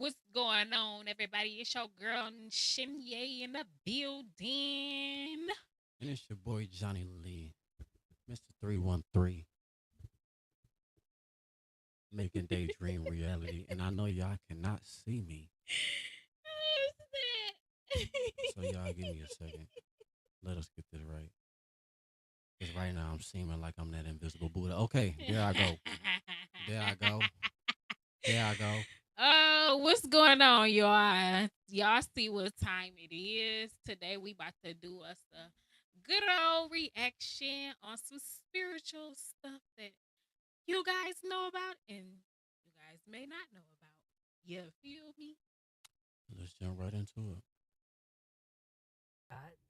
What's going on, everybody? It's your girl Shinye in the building. And it's your boy Johnny Lee, Mr. 313, making daydream reality. And I know y'all cannot see me, so y'all give me a second. Let us get this right. Because right now I'm seeming like I'm that invisible Buddha. Okay, there I go. There I go. There I go. Oh, what's going on, y'all? Y'all see what time it is. Today we about to do us a good old reaction on some spiritual stuff that you guys know about and you guys may not know about. You feel me? Let's jump right into it.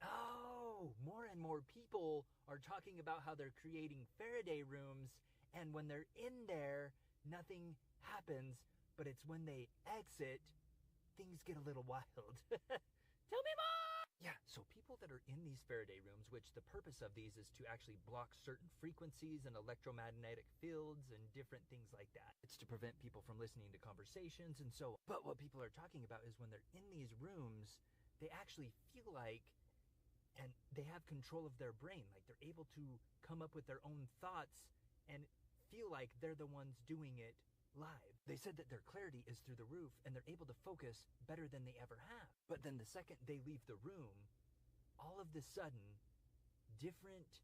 Oh, more and more people are talking about how they're creating Faraday rooms, and when they're in there, nothing happens, but it's when they exit, things get a little wild. Tell me more! Yeah, so people that are in these Faraday rooms, which the purpose of these is to actually block certain frequencies and electromagnetic fields and different things like that. It's to prevent people from listening to conversations and so on. But what people are talking about is when they're in these rooms, they actually feel like and they have control of their brain. Like they're able to come up with their own thoughts and feel like they're the ones doing it live. They said that their clarity is through the roof and they're able to focus better than they ever have. But then the second they leave the room, all of the sudden, different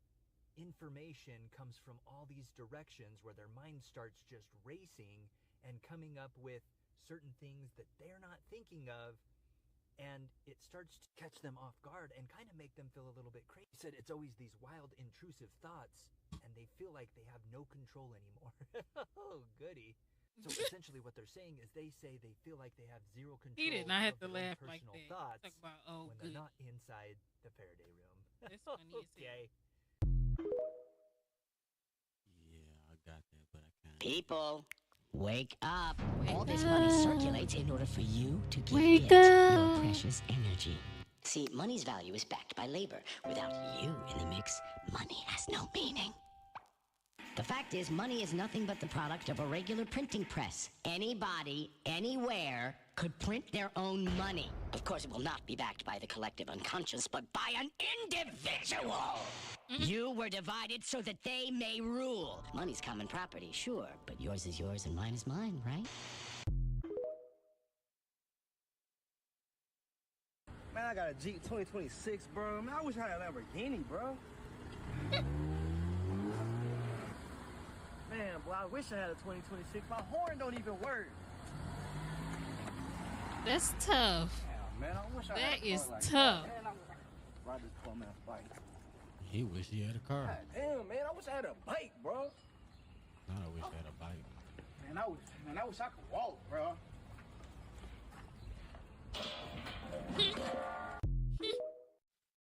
information comes from all these directions where their mind starts just racing and coming up with certain things that they're not thinking of, and it starts to catch them off guard and kind of make them feel a little bit crazy. He said it's always these wild, intrusive thoughts, and they feel like they have no control anymore. Oh, goody. So essentially, what they're saying is they say they feel like they have zero He did control not have of to their own laugh like personal that. thoughts Talk about oh when they're good. not inside the Faraday room. That's funny as hell. Okay. Yeah, I got that, but I can't. People, wake up. Wake All this money up. circulates in order for you to give Wake it your up. precious energy. See, money's value is backed by labor. Without you in the mix, money has no meaning. The fact is, money is nothing but the product of a regular printing press. Anybody, anywhere, could print their own money. Of course, it will not be backed by the collective unconscious, but by an individual. You were divided so that they may rule. Money's common property, sure, but yours is yours and mine is mine, right? Man, I got a Jeep 2026, bro. Man, I wish I had a Lamborghini, bro. Man, boy, I wish I had a 2026. My horn don't even work. That's tough. Damn, man, I wish I had That a car is like tough. That. Man, I ride this bum ass bike. He wish he had a car. God damn, man, I wish I had a bike, bro. Now I wish I had a bike. Man, I wish I could walk, bro.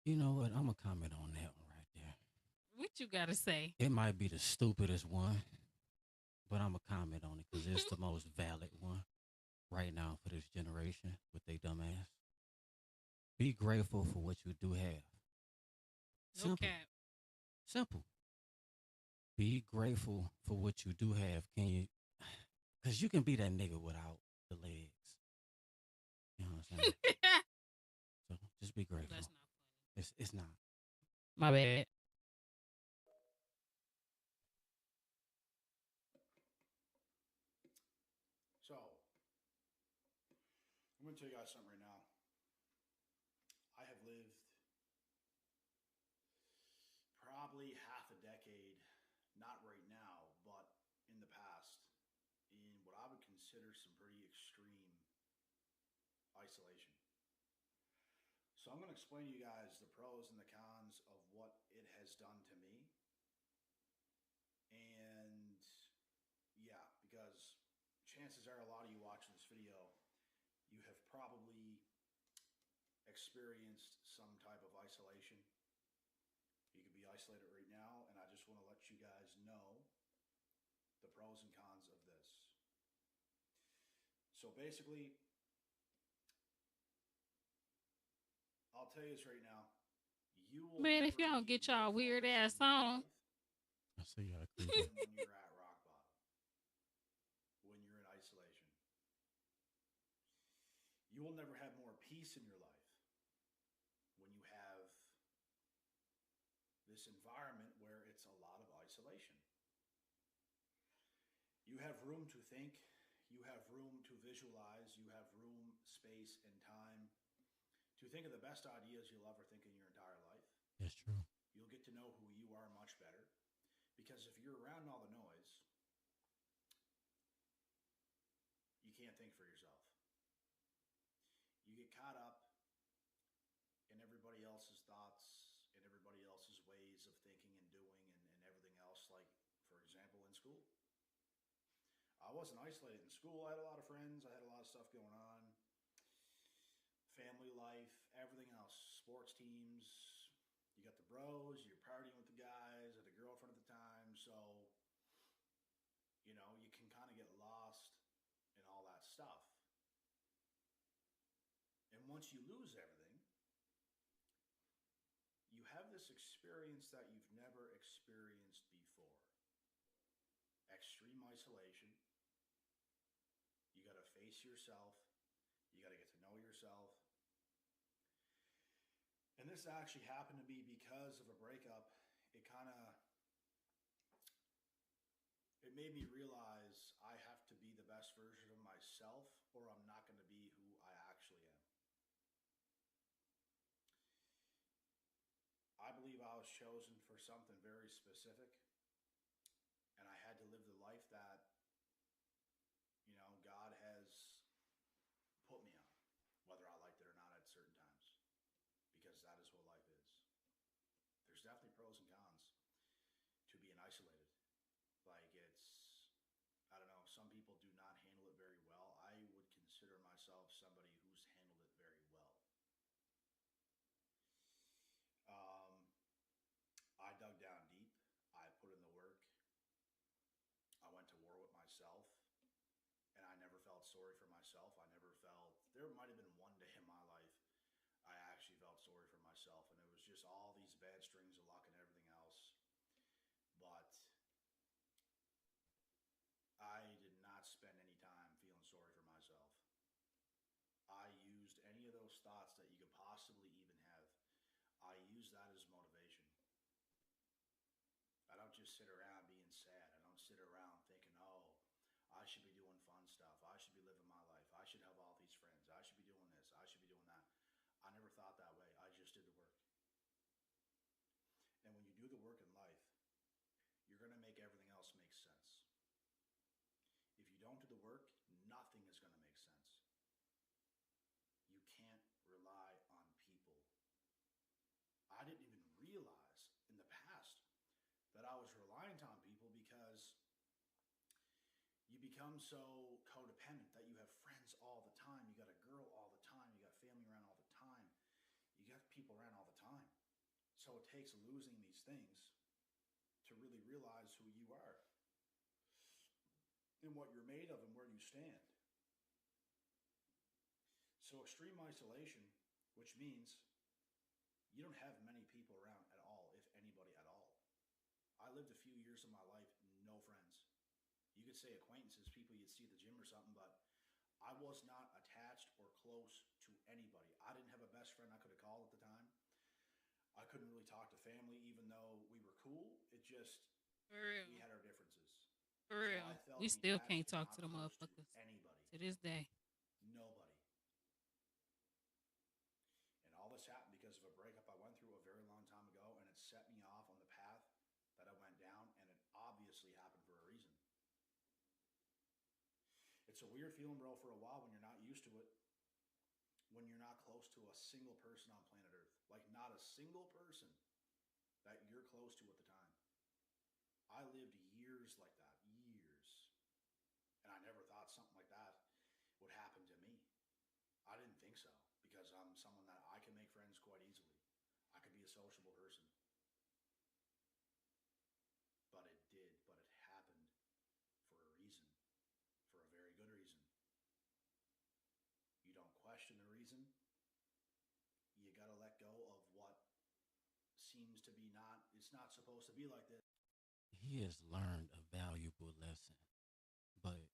You know what? I'm going to comment on that one right there. What you gotta say? It might be the stupidest one, but I'm going to comment on it because it's the most valid one right now for this generation with they dumb ass. Be grateful for what you do have. No Simple. cap. Simple. Be grateful for what you do have. Can you? Because you can be that nigga without the legs. You know what I'm saying? So just be grateful. That's not funny. It's not. My bad. So, I'm going to tell you guys something right now. I have lived probably half a decade, not right now, but in the past, in what I would consider some pretty extreme isolation. So, I'm going to explain to you guys the pros and the cons of what it has done to me. And yeah, because chances are a lot of you watching this video, you have probably experienced some type of isolation. You could be isolated right now, and I just want to let you guys know the pros and cons of this. So basically, I'll tell you this right now. You will Man, if never y'all don't be get more y'all weird focused ass in your on. life I see y'all than creepy. when you're at rock bottom, when you're in isolation. peace in your life when you have this environment where it's a lot of isolation. You have room to think, you have room to visualize, you have room, space, and time to think of the best ideas you'll ever think in your entire life. That's true. You'll get to know who you are much better. Because if you're around all the noise, you can't think for yourself. You get caught up in everybody else's thoughts and everybody else's ways of thinking and doing and everything else. Like, for example, in school. I wasn't isolated in school. I had a lot of friends. I had a lot of stuff going on. Family life, everything else. Sports teams. You got the bros, you're partying with the guys, had a girlfriend at the time. So, you know, you can kind of get lost in all that stuff. And once you lose everything, you have this experience that you've never experienced before. Extreme isolation. You got to face yourself. You got to get to know yourself. And this actually happened to me because of a breakup. It made me realize I have to be the best version of myself or I'm not going to be who I actually am. I believe I was chosen for something very specific, and I had to live the life that, you know, God has put me on, whether I liked it or not at certain times, because that is what life is. There's definitely pros and cons to being isolated. Like, I don't know, some people do not handle it very well. I would consider myself somebody who's handled it very well. I dug down deep. I put in the work. I went to war with myself, and I never felt sorry for myself. There might have been one day in my life I actually felt sorry for myself, and it was just all these bad strings of luck and everything else. But I did not spend any time feeling sorry for myself. I used any of those thoughts that you could possibly even have. I used that as motivation. I don't just sit around being sad. I don't sit around thinking, oh, I should be doing fun stuff. I should be living my life. I should have all these friends. I should be doing this. I should be doing that. I never thought that way. I just did the work. And when you do the work in life, you're going to make everything else make sense. If you don't do the work, nothing is going to make sense. You can't rely on people. I didn't even realize in the past that I was reliant on people because you become so codependent that you have friends all the time. You got a girl all the time. You got family around all the time. You got people around all the time. So it takes losing these things to really realize who you are and what you're made of and where you stand. So extreme isolation, which means you don't have many people around at all, if anybody at all. I lived a few years of my life, no friends. You could say acquaintances, people you'd see at the gym or something, but I was not attached or close to anybody. I didn't have a best friend I could have called at the time. I couldn't really talk to family, even though we were cool. It just, For real. we had our differences. For So real. I felt We still detached can't and talk not to the close motherfuckers anybody. to this day. Nobody. And all this happened because of a breakup I went through a very long time ago, and it set me off on the path that I went down, and it obviously happened for a reason. It's a weird feeling, bro, for a while when you're not used to it, when you're not close to a single person on planet Earth. Like, not a single person that you're close to at the time. I lived years like that, years. And I never thought something like that would happen to me. I didn't think so, because I'm someone that I can make friends quite easily. I could be a sociable person. But it did, but it happened for a reason, for a very good reason. You don't question the reason. You gotta let go of what seems to be it's not supposed to be like this. He has learned a valuable lesson, but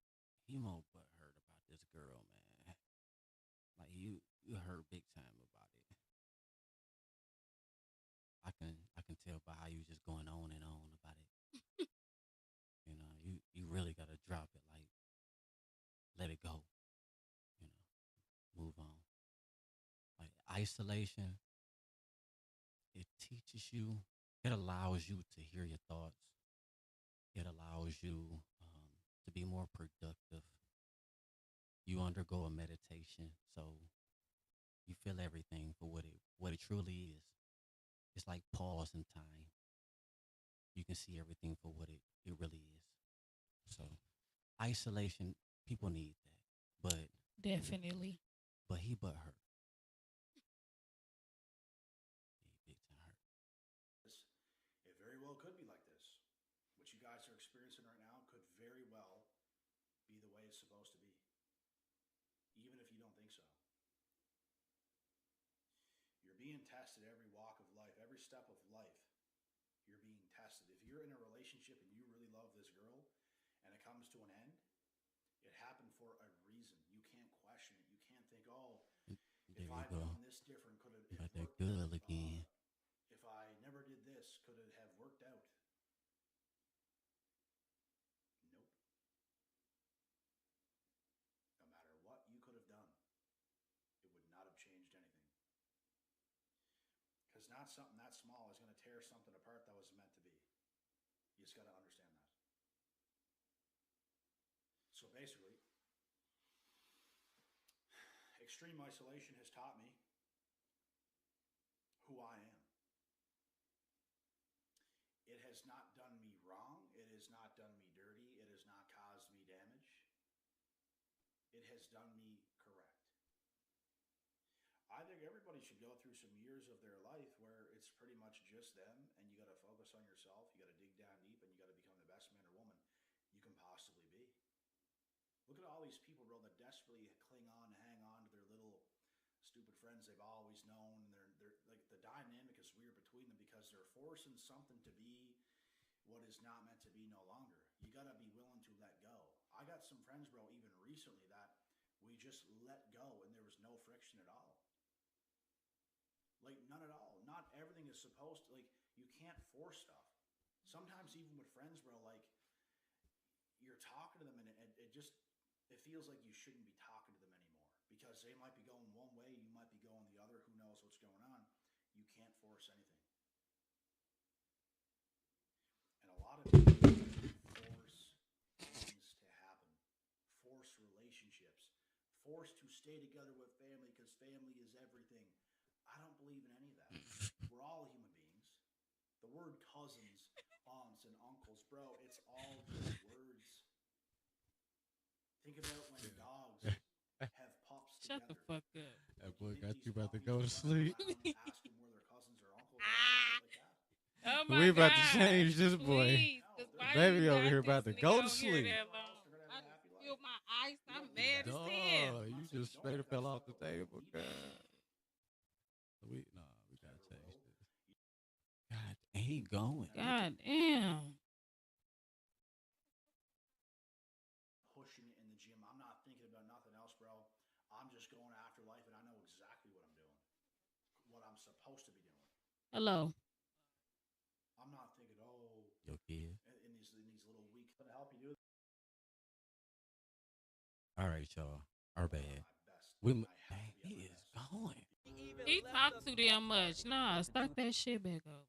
he won't but hurt about this girl, man. Like you hurt big isolation, it teaches you, it allows you to hear your thoughts. It allows you to be more productive. You undergo a meditation, so you feel everything for what it truly is. It's like pause in time. You can see everything for what it really is. So isolation, people need that. Definitely. But he but her. He big time hurt. It very well could be like this. What you guys are experiencing right now could very well be the way it's supposed to be, even if you don't think so. You're being tested every walk of life, every step of life. You're being tested. If you're in a relationship and you really love this girl and it comes to an end, it happened for a reason. You can't question it. You can't think, oh, There if you I'd go. done this different, could it have Got that worked out? girl again. If I never did this, could it have worked out? Nope. No matter what you could have done, it would not have changed anything. Because not something that small is going to tear something apart that was meant to be. You just got to understand that. So basically, extreme isolation has taught me who I am. It has not done me wrong. It has not done me dirty. It has not caused me damage. It has done me correct. I think everybody should go through some years of their life where it's pretty much just them and you got to focus on yourself. You got to dig down deep and you got to become the best man or woman you can possibly be. Look at all these people, bro, that desperately cling on and hang on to their little stupid friends they've always known. And they're like, the dynamic is weird between them because they're forcing something to be what is not meant to be no longer. You got to be willing to let go. I got some friends, bro, even recently that we just let go and there was no friction at all. Like, none at all. Not everything is supposed to, like, you can't force stuff. Sometimes even with friends, bro, like, you're talking to them and it just, it feels like you shouldn't be talking to them anymore because they might be going one way, you might be going the other, who knows what's going on. You can't force anything. And a lot of people force things to happen, force relationships, force to stay together with family because family is everything. I don't believe in any of that. We're all human beings. The word cousins, aunts, and uncles, bro, it's all just words. Think about when dogs have pups Shut together. the fuck up. That You boy think got these you about to puppies go to run sleep. around and ask them where their cousins or uncles are and shit like that? Oh my We about to God. change this boy. Please, 'cause The why baby you over got here about this to go nigga to on here sleep. that long? They're gonna I have a done happy spilled life. my ice. You I'm don't need mad that. as hell. Dog, you just straight up fell off the table, God. We gotta change this. God, ain't going. God damn. Pushing it in the gym. I'm not thinking about nothing else, bro. I'm just going after life and I know exactly what I'm doing. What I'm supposed to be doing. Hello. I'm not thinking, oh, Yo, kid. in these little weeks to help you do All right, y'all. Our bad. my best. We, I have dang, to be he at is my best. going. He talked too damn much. Nah, start that shit back up.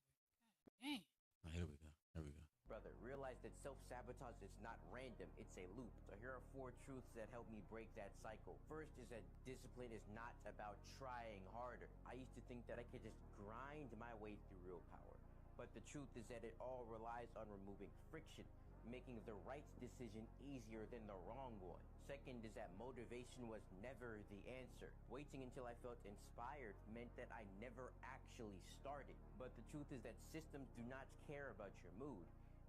Dang. Oh, here we go. Here we go. Brother, realize that self-sabotage is not random, it's a loop. So here are 4 truths that help me break that cycle. First is that discipline is not about trying harder. I used to think that I could just grind my way through real power. But the truth is that it all relies on removing friction, making the right decision easier than the wrong one. Second is that motivation was never the answer. Waiting until I felt inspired meant that I never actually started. But the truth is that systems do not care about your mood.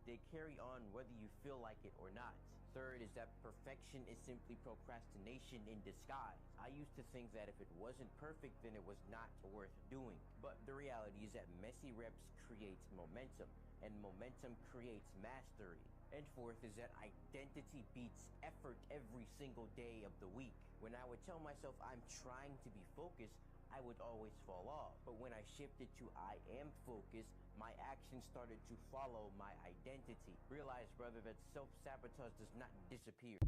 They carry on whether you feel like it or not. Third is that perfection is simply procrastination in disguise. I used to think that if it wasn't perfect, then it was not worth doing. But the reality is that messy reps creates momentum, and momentum creates mastery. And fourth is that identity beats effort every single day of the week. When I would tell myself I'm trying to be focused, I would always fall off. But when I shifted to I am focused, my actions started to follow my identity. Realize, brother, that self-sabotage does not disappear.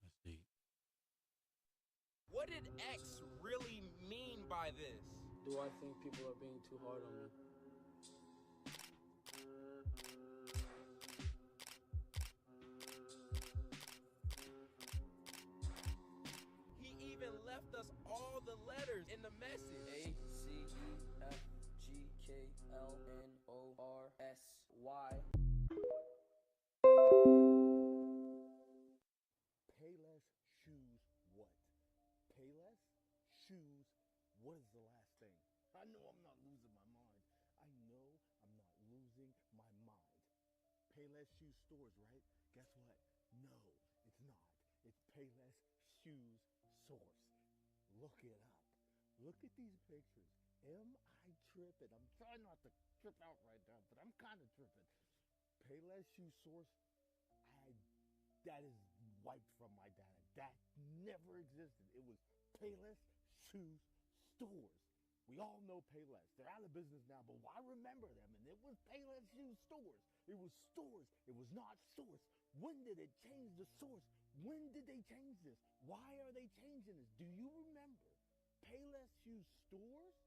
That's deep. What did X really mean? by this. Do I think people are being too hard on me? He even left us all the letters in the message. A-C-E-F-G-K-L-N-O-R-S-Y. Payless shoes what? Payless shoes, what is the last thing? I know I'm not losing my mind. I know I'm not losing my mind. Payless shoe stores, right? Guess what? No, it's not. It's Payless Shoes Source. Look it up. Look at these pictures. Am I tripping? I'm trying not to trip out right now, but I'm kind of tripping. Payless Shoe Source, that is wiped from my data. That never existed. It was Payless Shoes Stores. We all know Payless. They're out of business now, but why remember them? And it was Payless Shoes Stores. It was stores. It was not source. When did it change the source? When did they change this? Why are they changing this? Do you remember Payless Shoes Stores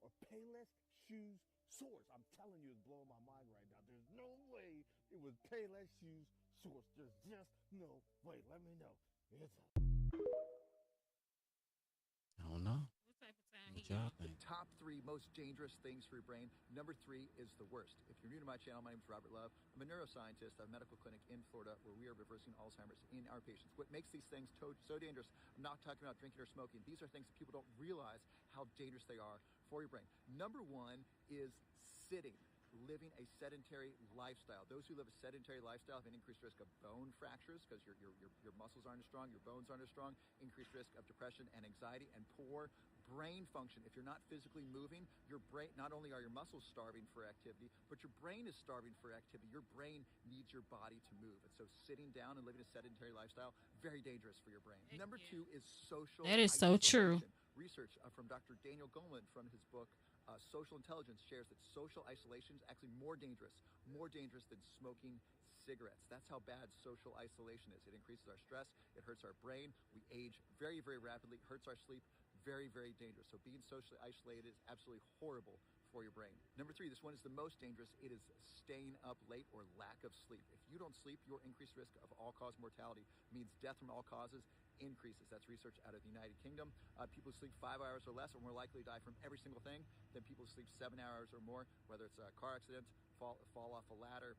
or Payless Shoes Source? I'm telling you, it's blowing my mind right now. There's no way it was Payless Shoes Source. There's just no way. Let me know. It's I don't know. What type of time What he y'all on? think? Top 3 most dangerous things for your brain. Number 3 is the worst. If you're new to my channel, my name is Robert Love. I'm a neuroscientist at a medical clinic in Florida where we are reversing Alzheimer's in our patients. What makes these things so dangerous, I'm not talking about drinking or smoking. These are things that people don't realize how dangerous they are for your brain. Number 1 is sitting. Living a sedentary lifestyle. Those who live a sedentary lifestyle have an increased risk of bone fractures because your muscles aren't as strong, your bones aren't as strong, increased risk of depression and anxiety, and poor brain function. If you're not physically moving, your brain, not only are your muscles starving for activity, but your brain is starving for activity. Your brain needs your body to move. And so sitting down and living a sedentary lifestyle, very dangerous for your brain. Number 2 is social That is so true. isolation. Research from Dr. Daniel Goleman from his book Social Intelligence shares that social isolation is actually more dangerous than smoking cigarettes. That's how bad social isolation is. It increases our stress, it hurts our brain, we age very, very rapidly, hurts our sleep, very, very dangerous. So being socially isolated is absolutely horrible for your brain. Number 3, this one is the most dangerous. It is staying up late or lack of sleep. If you don't sleep, your increased risk of all-cause mortality means death from all causes increases. That's research out of the United Kingdom. People who sleep 5 hours or less are more likely to die from every single thing than people who sleep 7 hours or more, whether it's a car accident, fall off a ladder,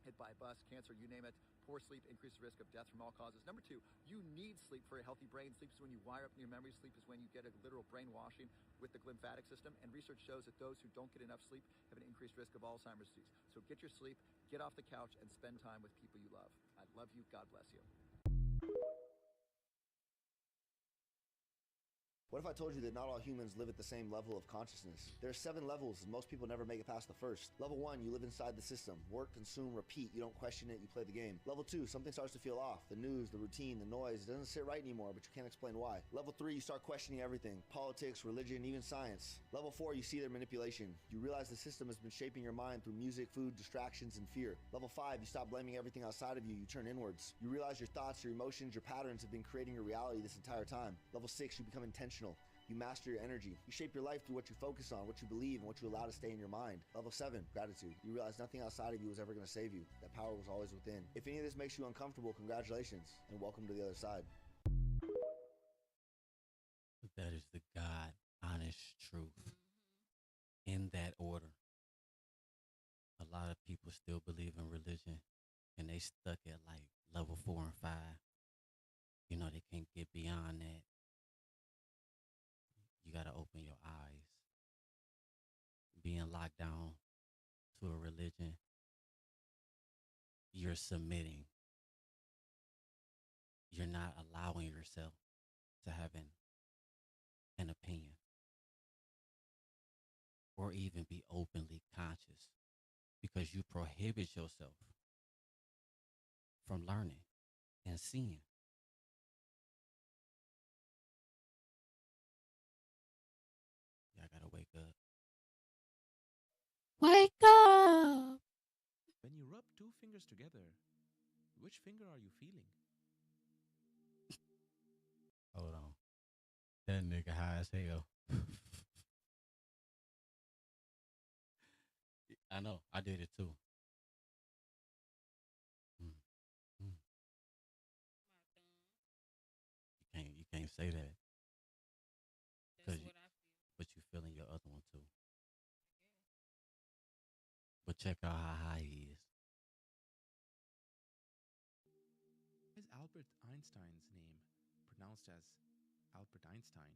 hit by a bus, cancer, you name it. Poor sleep increases risk of death from all causes. Number 2, you need sleep for a healthy brain. Sleep is when you wire up your memory. Sleep is when you get a literal brainwashing with the lymphatic system. And research shows that those who don't get enough sleep have an increased risk of Alzheimer's disease. So get your sleep, get off the couch, and spend time with people you love. I love you. God bless you. What if I told you that not all humans live at the same level of consciousness? There are 7 levels, and most people never make it past the first. Level 1, you live inside the system. Work, consume, repeat. You don't question it, you play the game. Level 2, something starts to feel off. The news, the routine, the noise, it doesn't sit right anymore, but you can't explain why. Level 3, you start questioning everything. Politics, religion, even science. Level 4, you see their manipulation. You realize the system has been shaping your mind through music, food, distractions, and fear. Level 5, you stop blaming everything outside of you. You turn inwards. You realize your thoughts, your emotions, your patterns have been creating your reality this entire time. Level 6, you become intentional. You master your energy. You shape your life through what you focus on, what you believe, and what you allow to stay in your mind. Level 7, gratitude. You realize nothing outside of you was ever going to save you. That power was always within. If any of this makes you uncomfortable, congratulations, and welcome to the other side. That is the God honest truth. In that order. A lot of people still believe in religion, and they stuck at like level 4 and 5. You know, they can't get beyond that. You got to open your eyes. Being locked down to a religion, you're submitting. You're not allowing yourself to have an opinion or even be openly conscious because you prohibit yourself from learning and seeing. Y'all gotta wake up. Wake up! When you rub 2 fingers together, which finger are you feeling? Hold on. That nigga high as hell. I know. I did it too. Mm, mm. You can't say that. That's Cause you, what I feel. but you feeling your other one too. But check out how high he is. Is Albert Einstein's name pronounced as Albert Einstein,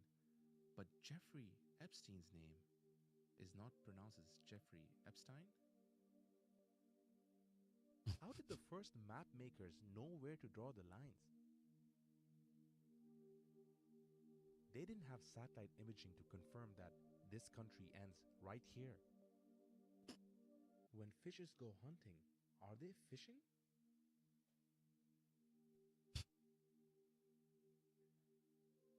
but Jeffrey Epstein's name is not pronounced as Jeffrey Epstein? How did the first map makers know where to draw the lines? They didn't have satellite imaging to confirm that this country ends right here. When fishes go hunting, are they fishing?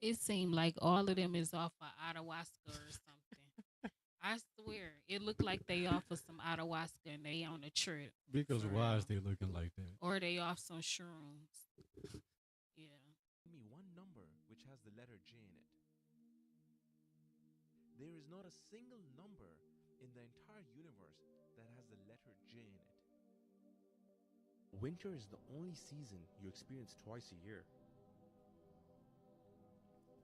It seemed like all of them is off of ayahuasca or something. I swear, it looked like they off of some ayahuasca and they on a trip. Because For why is real. they looking like that? Or they off some shrooms. Yeah. Give me one number which has the letter J in it. There is not a single number in the entire universe that has the letter J in it. Winter is the only season you experience twice a year.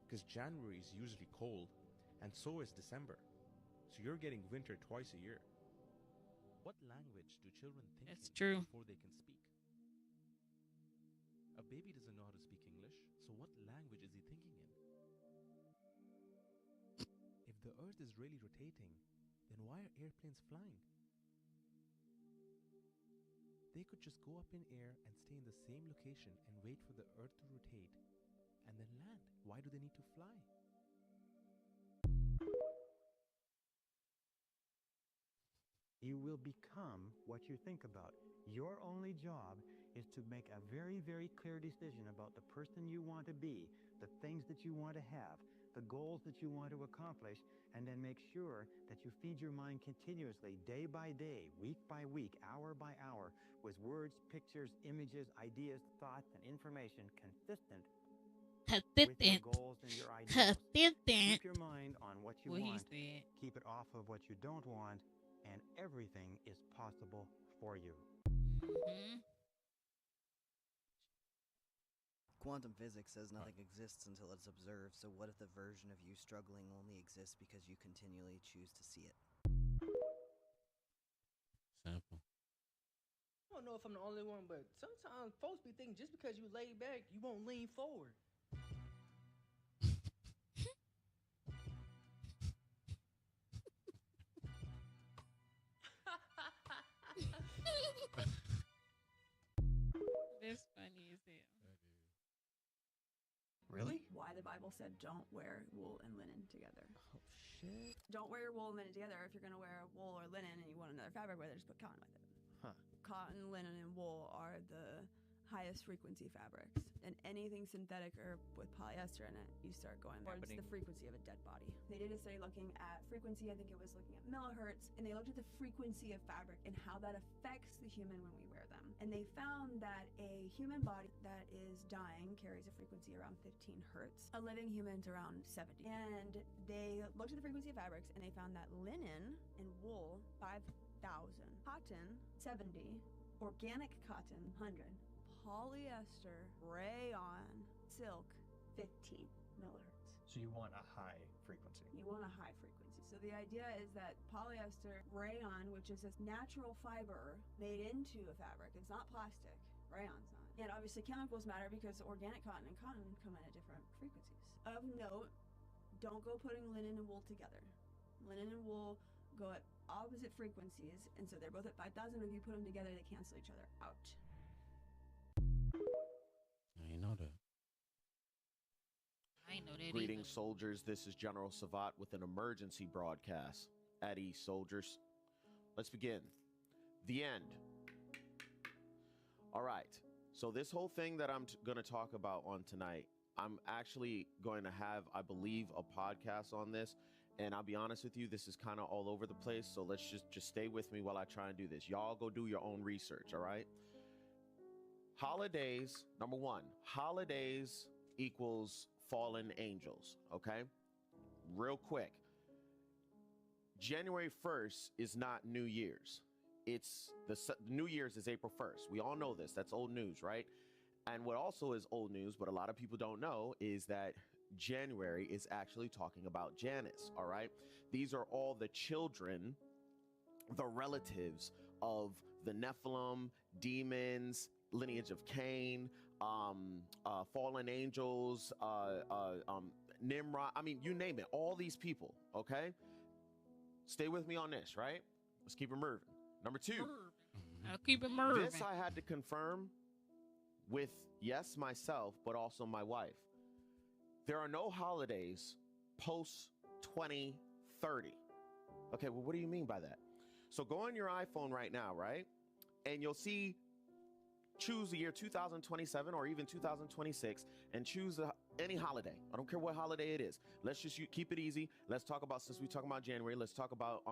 Because January is usually cold, and so is December. So you're getting winter twice a year. What language do children think That's in true. before they can speak? A baby doesn't know how to speak English, so what language is he thinking in? If the Earth is really rotating, then why are airplanes flying? They could just go up in air and stay in the same location and wait for the Earth to rotate and then land. Why do they need to fly? You will become what you think about. Your only job is to make a very, very clear decision about the person you want to be, the things that you want to have, the goals that you want to accomplish, and then make sure that you feed your mind continuously, day by day, week by week, hour by hour, with words, pictures, images, ideas, thoughts, and information consistent with your goals and your ideals. Keep your mind on what you What he want, said. keep it off of what you don't want, and everything is possible for you. Hmm. Quantum physics says nothing exists until it's observed, so what if the version of you struggling only exists because you continually choose to see it? Simple. I don't know if I'm the only one, but sometimes folks be thinking just because you lay back, you won't lean forward. That's funny as hell. Really? Why the Bible said don't wear wool and linen together. Oh, shit. Don't wear your wool and linen together. If you're going to wear wool or linen and you want another fabric with it, just put cotton with it. Huh. Cotton, linen, and wool are the highest frequency fabrics. And anything synthetic or with polyester in it, you start going towards the frequency of a dead body. They did a study looking at frequency, I think it was looking at millihertz, and they looked at the frequency of fabric and how that affects the human when we wear them. And they found that a human body that is dying carries a frequency around 15 hertz. A living human's around 70. And they looked at the frequency of fabrics and they found that linen and wool, 5,000. Cotton, 70. Organic cotton, 100. Polyester, rayon, silk, 15 millihertz. So you want a high frequency. You want a high frequency. So the idea is that polyester, rayon, which is this natural fiber made into a fabric, it's not plastic, rayon's not. And obviously chemicals matter because organic cotton and cotton come in at different frequencies. Of note, don't go putting linen and wool together. Linen and wool go at opposite frequencies, and so they're both at 5,000. If you put them together, they cancel each other out. I ain't know that. I ain't know that Greetings, either. soldiers. This is General Savat with an emergency broadcast. At ease, soldiers. Let's begin. The end. All right. So this whole thing that I'm going to talk about on tonight, I'm actually going to have, I believe, a podcast on this. And I'll be honest with you, this is kind of all over the place. So let's just stay with me while I try and do this. Y'all go do your own research, all right? Holidays, number one, holidays equals fallen angels. Okay, real quick. January 1st is not New Year's. It's New Year's is April 1st. We all know this. That's old news, right? And what also is old news, but a lot of people don't know, is that January is actually talking about Janus. All right. These are all the children, the relatives of the Nephilim, demons, lineage of Cain, fallen angels, Nimrod. I mean, you name it. All these people. Okay. Stay with me on this, right? Let's keep it moving. Number 2. I'll keep it moving. This I had to confirm with, yes, myself, but also my wife. There are no holidays post 2030. Okay, well, what do you mean by that? So go on your iPhone right now, right? And you'll see, choose the year 2027 or even 2026 and choose any holiday. I don't care what holiday it is. Let's just keep it easy. Let's talk about, since we're talking about January, let's talk about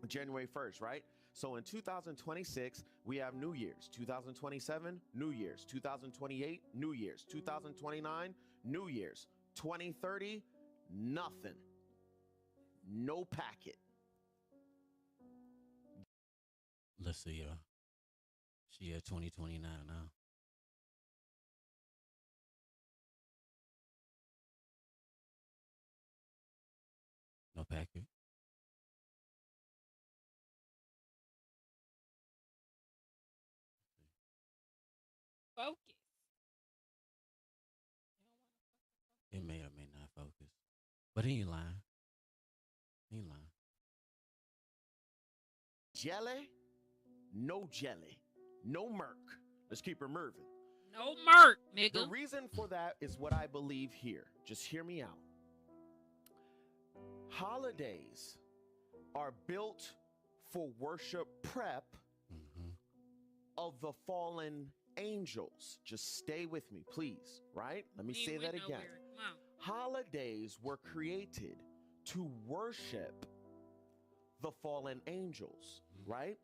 January 1st, right? So in 2026, we have New Year's. 2027, New Year's. 2028, New Year's. 2029, New Year's. 2030, nothing. No packet. Let's see, she at 2029 now. No packet. Focus. It may or may not focus. But he ain't lying. He ain't lying. Jelly? No jelly. No murk. Let's keep her moving. No murk, nigga. The reason for that is what I believe here. Just hear me out. Holidays are built for worship prep of the fallen angels. Just stay with me, please, right? Let me say that again. Holidays were created to worship the fallen angels, right?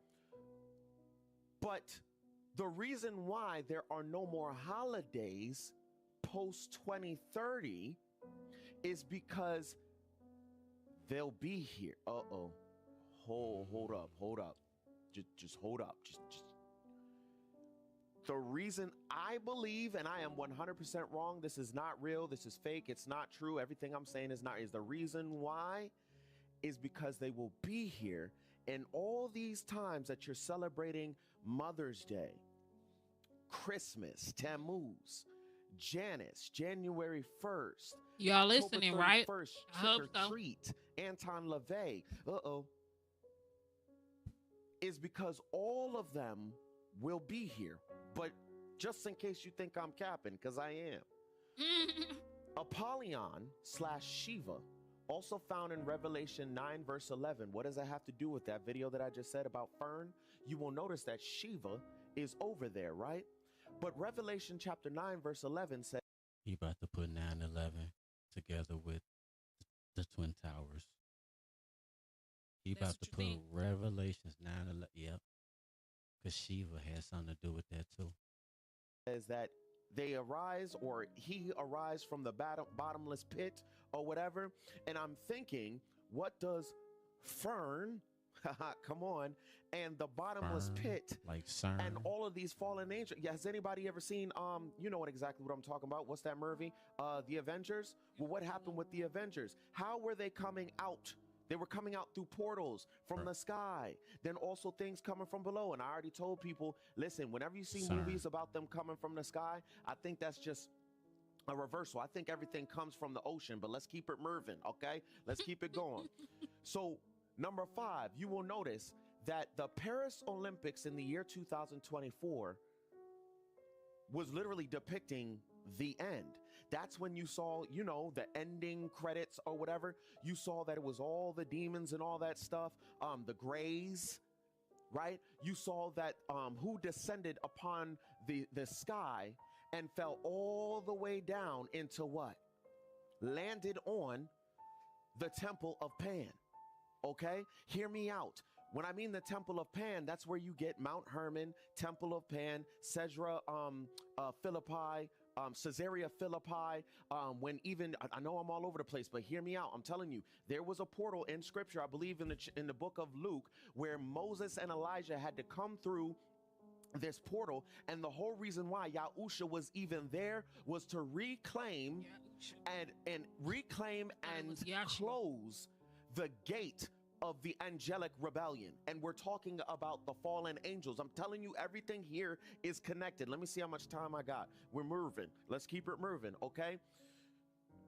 But the reason why there are no more holidays post 2030 is because they'll be here. Uh-oh. Hold up. Just hold up. Just the reason I believe, and I am 100% wrong, this is not real, this is fake, it's not true, everything I'm saying is not, is the reason why is because they will be here. And all these times that you're celebrating Mother's Day, Christmas, Tammuz, Janus, January 1st, y'all listening, right? I hope so. Treat, Anton LaVey, is because all of them will be here. But just in case you think I'm capping, because I am. Apollyon / Shiva, also found in Revelation 9 verse 11. What does that have to do with that video that I just said about Fern? You will notice that Shiva is over there, right? But Revelation chapter 9 verse 11 says he about to put 9/11 together with the Twin Towers. He about to put Revelations 9/11. Yep. Because Shiva has something to do with that too. Is that they arise, or he arise from the bottomless pit or whatever. And I'm thinking, what does Fern, come on, and the bottomless pit, like CERN, and all of these fallen angels. Yeah, has anybody ever seen, you know exactly what I'm talking about. What's that movie? The Avengers? Well, what happened with the Avengers? How were they coming out? They were coming out through portals from the sky. Then also things coming from below. And I already told people, listen, whenever you see movies about them coming from the sky, I think that's just a reversal. I think everything comes from the ocean, but let's keep it moving, okay? Let's keep it going. So, number 5, you will notice that the Paris Olympics in the year 2024 was literally depicting the end. That's when you saw, you know, the ending credits or whatever. You saw that it was all the demons and all that stuff, the grays, right? You saw that who descended upon the sky and fell all the way down into what? Landed on the Temple of Pan, okay? Hear me out. When I mean the Temple of Pan, that's where you get Mount Hermon, Temple of Pan, Cedra, Philippi, Caesarea Philippi, when even I know I'm all over the place, but hear me out. I'm telling you, there was a portal in Scripture, I believe in the book of Luke, where Moses and Elijah had to come through this portal, and the whole reason why Yahusha was even there was to reclaim and close the gate of the angelic rebellion. And we're talking about the fallen angels. I'm telling you, everything here is connected. Let me see how much time I got. We're moving. Let's keep it moving, okay?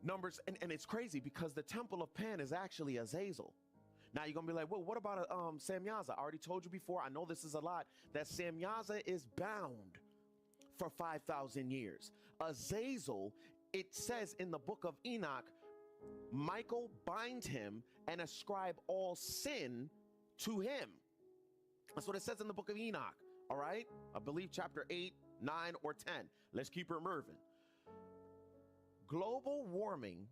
Numbers, and it's crazy because the temple of Pan is actually Azazel. Now you're gonna be like, well, what about Samyaza? I already told you before, I know this is a lot, that Samyaza is bound for 5,000 years. Azazel, it says in the book of Enoch, Michael bind him and ascribe all sin to him. That's what it says in the book of Enoch. All right, I believe chapter 8, 9, or 10. Let's keep it moving. Global warming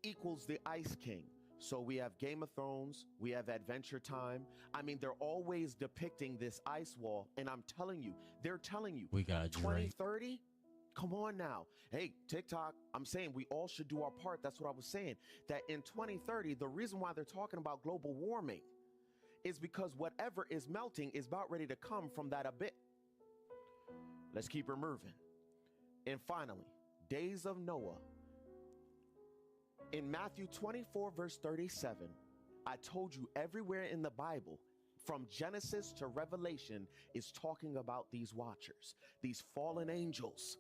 equals the Ice King. So we have Game of Thrones, we have Adventure Time. I mean, they're always depicting this ice wall, and I'm telling you, they're telling you, we got 2030. Come on now. Hey, TikTok, I'm saying we all should do our part. That's what I was saying. That in 2030, the reason why they're talking about global warming is because whatever is melting is about ready to come from that abyss. Let's keep her moving. And finally, days of Noah. In Matthew 24, verse 37, I told you everywhere in the Bible, from Genesis to Revelation, is talking about these watchers, these fallen angels.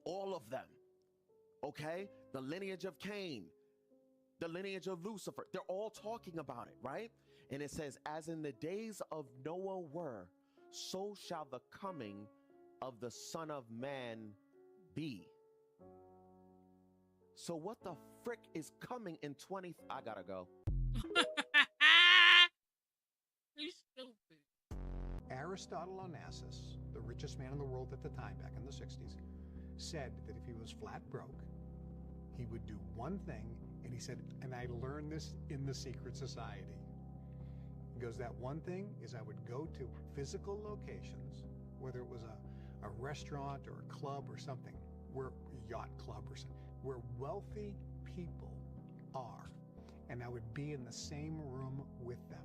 All of them, okay? The lineage of Cain, the lineage of Lucifer, they're all talking about it, right? And it says, as in the days of Noah were, so shall the coming of the Son of Man be. So what the frick is coming in 20? I gotta go. He's stupid. Aristotle Onassis, the richest man in the world at the time, back in the 60s, said that if he was flat broke, he would do one thing, and he said, and I learned this in the secret society. He goes, that one thing is I would go to physical locations, whether it was a restaurant or a club or something, where yacht club or something, where wealthy people are, and I would be in the same room with them.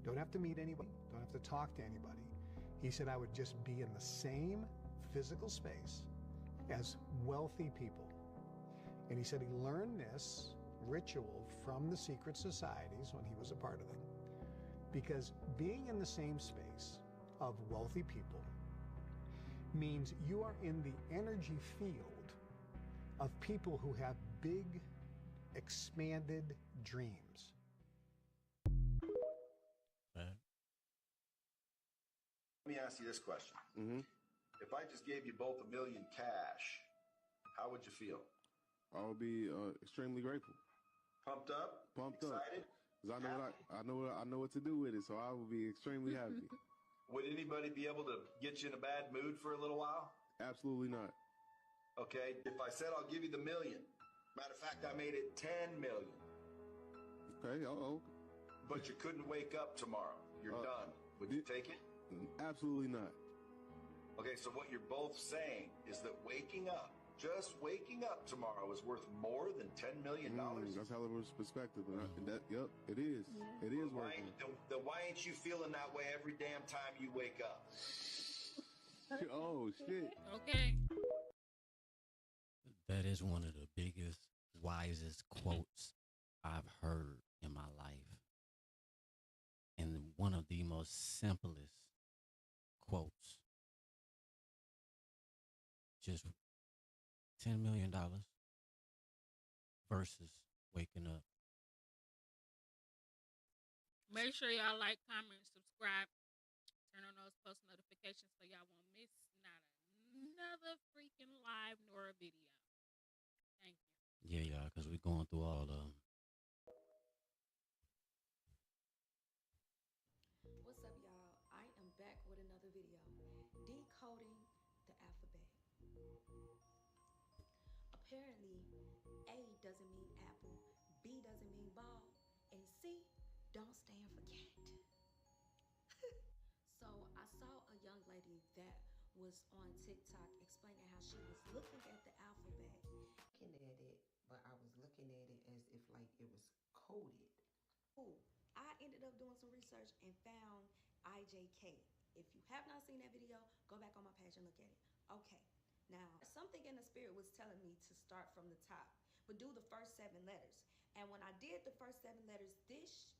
Don't have to meet anybody, don't have to talk to anybody. He said I would just be in the same physical space as wealthy people. And he said he learned this ritual from the secret societies when he was a part of them, because being in the same space of wealthy people means you are in the energy field of people who have big, expanded dreams. Let me ask you this question. If I just gave you both $1 million cash, how would you feel? I would be extremely grateful. Pumped up? Pumped excited? Because I know what to do with it, so I would be extremely happy. Would anybody be able to get you in a bad mood for a little while? Absolutely not. Okay, if I said I'll give you the $1 million, matter of fact, I made it $10 million. Okay, But you couldn't wake up tomorrow. You're done. Would you take it? Absolutely not. Okay, so what you're both saying is that just waking up tomorrow is worth more than $10 million? That's how it was perspective. Yep, it is. It is working. Then why ain't you feeling that way every damn time you wake up? Oh, shit. Okay. That is one of the biggest, wisest quotes I've heard in my life. And one of the most simplest quotes. Just $10 million versus waking up. Make sure y'all like, comment, subscribe, turn on those post notifications so y'all won't miss not another freaking live nor a video. Thank you. Yeah, y'all, because we're going through all of them. What's up, y'all? I am back with another video. Decoding the alphabet. Apparently, A doesn't mean apple, B doesn't mean ball, and C don't stand for cat. So I saw a young lady that was on TikTok explaining how she was looking at the alphabet. Looking at it, but I was looking at it as if like it was coded. Ooh, I ended up doing some research and found IJK. If you have not seen that video, go back on my page and look at it. Okay, now something in the spirit was telling me to start from the top, but do the first 7 letters. And when I did the first 7 letters, this